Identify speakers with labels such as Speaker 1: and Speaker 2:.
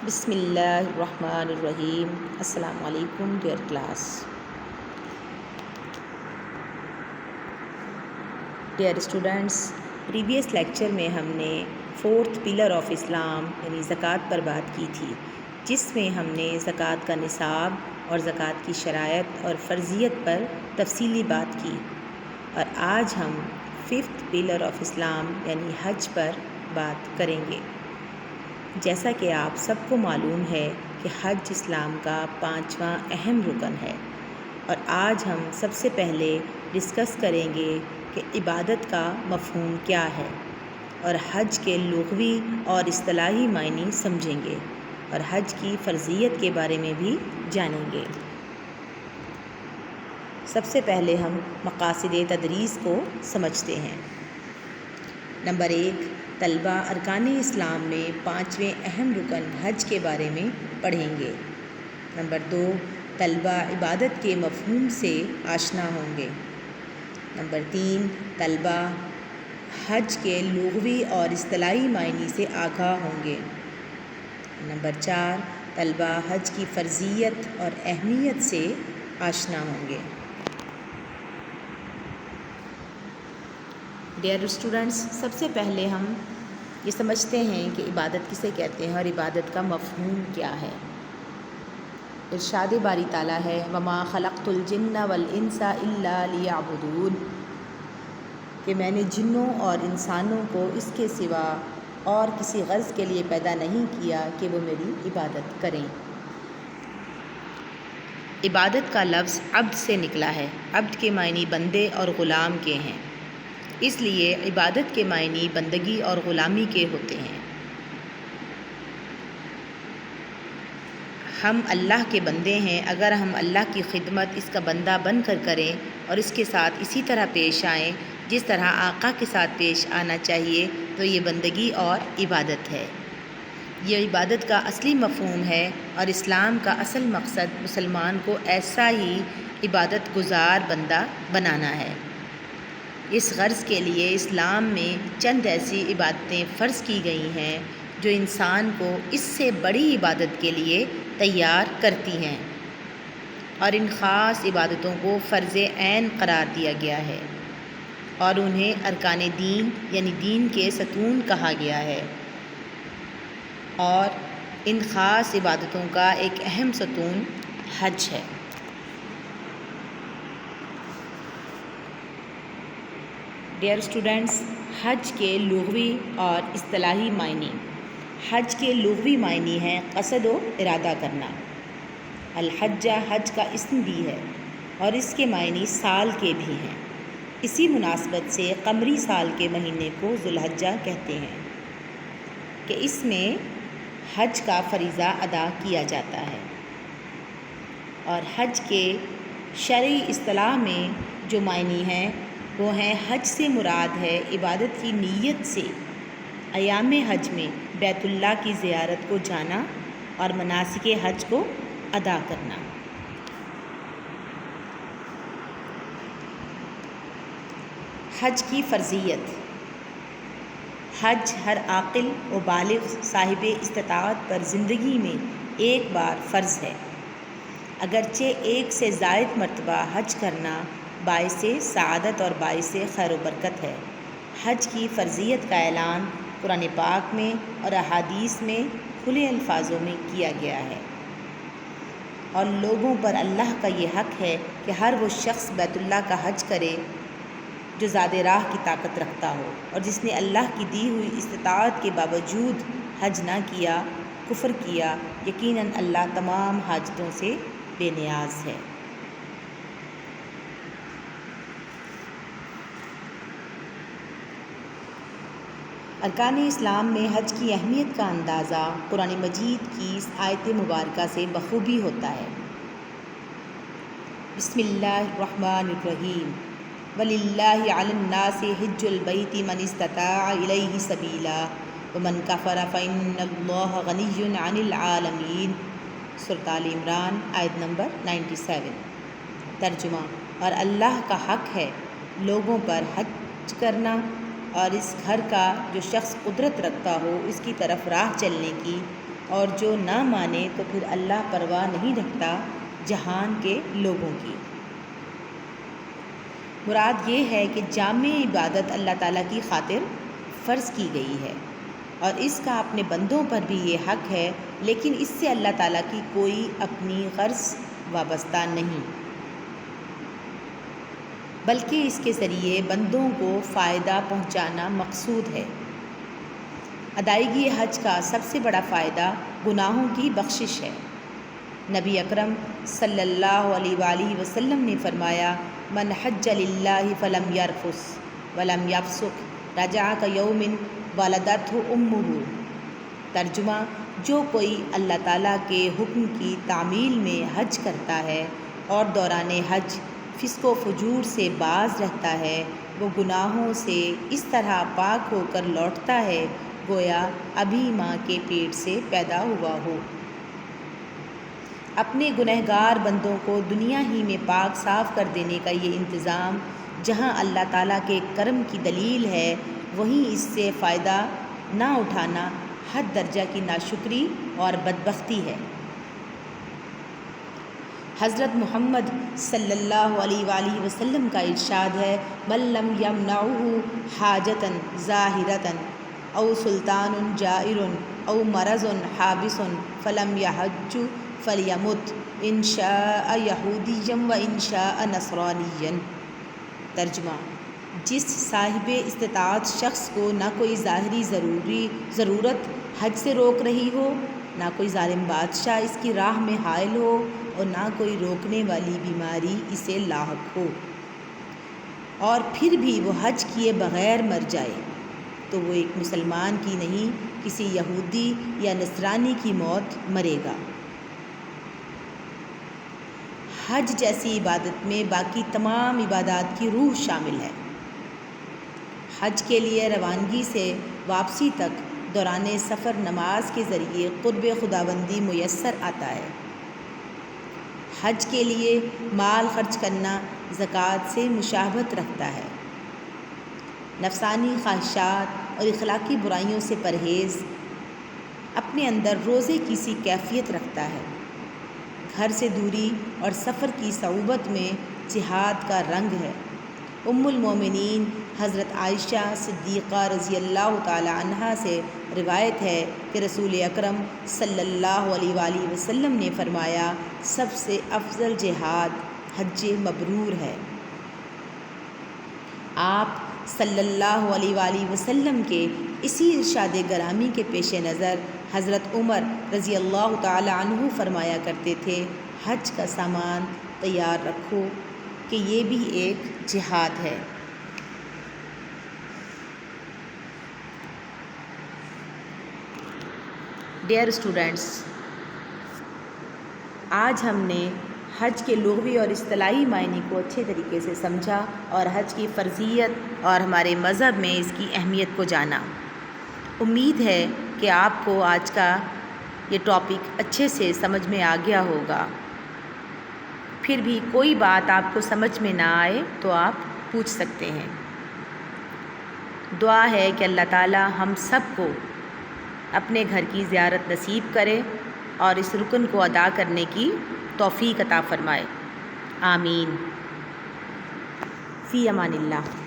Speaker 1: بسم اللہ الرحمن الرحیم۔ السلام علیکم dear class. Dear students, previous lecture میں ہم نے فورتھ پلر آف اسلام یعنی زکوٰۃ پر بات کی تھی، جس میں ہم نے زکوٰۃ کا نصاب اور زکوٰۃ کی شرائط اور فرضیت پر تفصیلی بات کی، اور آج ہم ففتھ پلر آف اسلام یعنی حج پر بات کریں گے۔ جیسا کہ آپ سب کو معلوم ہے کہ حج اسلام کا 5واں اہم رکن ہے، اور آج ہم سب سے پہلے ڈسکس کریں گے کہ عبادت کا مفہوم کیا ہے، اور حج کے لغوی اور اصطلاحی معنی سمجھیں گے، اور حج کی فرضیت کے بارے میں بھی جانیں گے۔ سب سے پہلے ہم مقاصد تدریس کو سمجھتے ہیں۔ نمبر 1، طلبہ ارکان اسلام میں 5ویں اہم رکن حج کے بارے میں پڑھیں گے۔ نمبر 2، طلبہ عبادت کے مفہوم سے آشنا ہوں گے۔ نمبر 3، طلبہ حج کے لغوی اور اصطلاحی معنی سے آگاہ ہوں گے۔ نمبر 4، طلبہ حج کی فرضیت اور اہمیت سے آشنا ہوں گے۔ ڈیئر اسٹوڈنٹس، سب سے پہلے ہم یہ سمجھتے ہیں کہ عبادت کسے کہتے ہیں اور عبادت کا مفہوم کیا ہے۔ ارشاد باری تعالیٰ ہے، وَمَا خَلَقْتُ الْجِنَّ وَالْإِنسَ إِلَّا لِيَعْبُدُونِ، کہ میں نے جنوں اور انسانوں کو اس کے سوا اور کسی غرض کے لیے پیدا نہیں کیا کہ وہ میری عبادت کریں۔ عبادت کا لفظ عبد سے نکلا ہے۔ عبد کے معنی بندے اور غلام کے ہیں، اس لیے عبادت کے معنی بندگی اور غلامی کے ہوتے ہیں۔ ہم اللہ کے بندے ہیں، اگر ہم اللہ کی خدمت اس کا بندہ بن کر کریں اور اس کے ساتھ اسی طرح پیش آئیں جس طرح آقا کے ساتھ پیش آنا چاہیے، تو یہ بندگی اور عبادت ہے۔ یہ عبادت کا اصلی مفہوم ہے، اور اسلام کا اصل مقصد مسلمان کو ایسا ہی عبادت گزار بندہ بنانا ہے۔ اس غرض کے لیے اسلام میں چند ایسی عبادتیں فرض کی گئی ہیں جو انسان کو اس سے بڑی عبادت کے لیے تیار کرتی ہیں، اور ان خاص عبادتوں کو فرض عین قرار دیا گیا ہے، اور انہیں ارکان دین یعنی دین کے ستون کہا گیا ہے، اور ان خاص عبادتوں کا ایک اہم ستون حج ہے۔ ڈیئر اسٹوڈنٹس، حج کے لغوی اور اصطلاحی معنی۔ حج کے لغوی معنی ہیں قصد و ارادہ کرنا۔ الحجہ حج کا اسم بھی ہے، اور اس کے معنی سال کے بھی ہیں۔ اسی مناسبت سے قمری سال کے مہینے کو ذو الحجہ کہتے ہیں کہ اس میں حج کا فریضہ ادا کیا جاتا ہے۔ اور حج کے شرعی اصطلاح میں جو معنی ہیں وہ ہیں، حج سے مراد ہے عبادت کی نیت سے ایام حج میں بیت اللہ کی زیارت کو جانا اور مناسک حج کو ادا کرنا۔ حج کی فرضیت۔ حج ہر عاقل و بالغ صاحب استطاعت پر زندگی میں ایک بار فرض ہے، اگرچہ ایک سے زائد مرتبہ حج کرنا باعث سعادت اور باعث خیر و برکت ہے۔ حج کی فرضیت کا اعلان قرآن پاک میں اور احادیث میں کھلے الفاظوں میں کیا گیا ہے، اور لوگوں پر اللہ کا یہ حق ہے کہ ہر وہ شخص بیت اللہ کا حج کرے جو زاد راہ کی طاقت رکھتا ہو، اور جس نے اللہ کی دی ہوئی استطاعت کے باوجود حج نہ کیا، کفر کیا، یقیناً اللہ تمام حاجتوں سے بے نیاز ہے۔ ارکان اسلام میں حج کی اہمیت کا اندازہ قرآن مجید کی اس آیت مبارکہ سے بخوبی ہوتا ہے۔ بسم اللہ الرحمن الرحیم، وَلِلَّهِ عَلَى النَّاسِ حِجُّ الْبَيْتِ مَنِ اسْتَطَاعَ إِلَيْهِ سَبِيلًا وَمَنْ كَفَرَ فَإِنَّ اللَّهَ غَنِيٌّ عَنِ الْعَالَمِينَ۔ سورۃ آل عمران آیت نمبر 97۔ ترجمہ۔ اور اللہ کا حق ہے لوگوں پر حج کرنا، اور اس گھر کا جو شخص قدرت رکھتا ہو اس کی طرف راہ چلنے کی، اور جو نہ مانے تو پھر اللہ پرواہ نہیں رکھتا جہان کے لوگوں کی۔ مراد یہ ہے کہ جامع عبادت اللہ تعالیٰ کی خاطر فرض کی گئی ہے، اور اس کا اپنے بندوں پر بھی یہ حق ہے، لیکن اس سے اللہ تعالیٰ کی کوئی اپنی غرض وابستہ نہیں، بلکہ اس کے ذریعے بندوں کو فائدہ پہنچانا مقصود ہے۔ ادائیگی حج کا سب سے بڑا فائدہ گناہوں کی بخشش ہے۔ نبی اکرم صلی اللہ علیہ وآلہ وسلم نے فرمایا، من حج للہ فلم یرفث ولم یفسق رجع کیوم ولدتہ امہ۔ ترجمہ، جو کوئی اللہ تعالیٰ کے حکم کی تعمیل میں حج کرتا ہے اور دوران حج فسق و فجور سے باز رہتا ہے، وہ گناہوں سے اس طرح پاک ہو کر لوٹتا ہے گویا ابھی ماں کے پیٹ سے پیدا ہوا ہو۔ اپنے گنہگار بندوں کو دنیا ہی میں پاک صاف کر دینے کا یہ انتظام جہاں اللہ تعالیٰ کے کرم کی دلیل ہے، وہیں اس سے فائدہ نہ اٹھانا حد درجہ کی ناشکری اور بدبختی ہے۔ حضرت محمد صلی اللہ علیہ وآلہ وسلم کا ارشاد ہے، من لم یمنعہ حاجۃ ظاہرۃ او سلطان جائر او مرض حابس فلم یحج فلیمت ان شاء یہودیا و ان شاء نصرانیا۔ ترجمہ، جس صاحب استطاعت شخص کو نہ کوئی ظاہری ضرورت حج سے روک رہی ہو، نہ کوئی ظالم بادشاہ اس کی راہ میں حائل ہو، اور نہ کوئی روکنے والی بیماری اسے لاحق ہو، اور پھر بھی وہ حج کیے بغیر مر جائے، تو وہ ایک مسلمان کی نہیں، کسی یہودی یا نصرانی کی موت مرے گا۔ حج جیسی عبادت میں باقی تمام عبادات کی روح شامل ہے۔ حج کے لیے روانگی سے واپسی تک دوران سفر نماز کے ذریعے قرب خداوندی میسر آتا ہے۔ حج کے لیے مال خرچ کرنا زکوٰۃ سے مشابہت رکھتا ہے۔ نفسانی خواہشات اور اخلاقی برائیوں سے پرہیز اپنے اندر روزے کی سی کیفیت رکھتا ہے۔ گھر سے دوری اور سفر کی صعوبت میں جہاد کا رنگ ہے۔ ام المومنین حضرت عائشہ صدیقہ رضی اللہ تعالی عنہا سے روایت ہے کہ رسول اکرم صلی اللہ علیہ وآلہ وسلم نے فرمایا، سب سے افضل جہاد حج مبرور ہے۔ آپ صلی اللہ علیہ وآلہ وسلم کے اسی ارشاد گرامی کے پیش نظر حضرت عمر رضی اللہ تعالی عنہ فرمایا کرتے تھے، حج کا سامان تیار رکھو کہ یہ بھی ایک جہاد ہے۔ ڈیئر اسٹوڈنٹس، آج ہم نے حج کے لغوی اور اصطلاحی معنی کو اچھے طریقے سے سمجھا اور حج کی فرضیت اور ہمارے مذہب میں اس کی اہمیت کو جانا۔ امید ہے کہ آپ کو آج کا یہ ٹاپک اچھے سے سمجھ میں آ گیا ہوگا۔ پھر بھی کوئی بات آپ کو سمجھ میں نہ آئے تو آپ پوچھ سکتے ہیں۔ دعا ہے کہ اللہ تعالی ہم سب کو اپنے گھر کی زیارت نصیب کرے اور اس رکن کو ادا کرنے کی توفیق عطا فرمائے۔ آمین۔ فی امان اللہ۔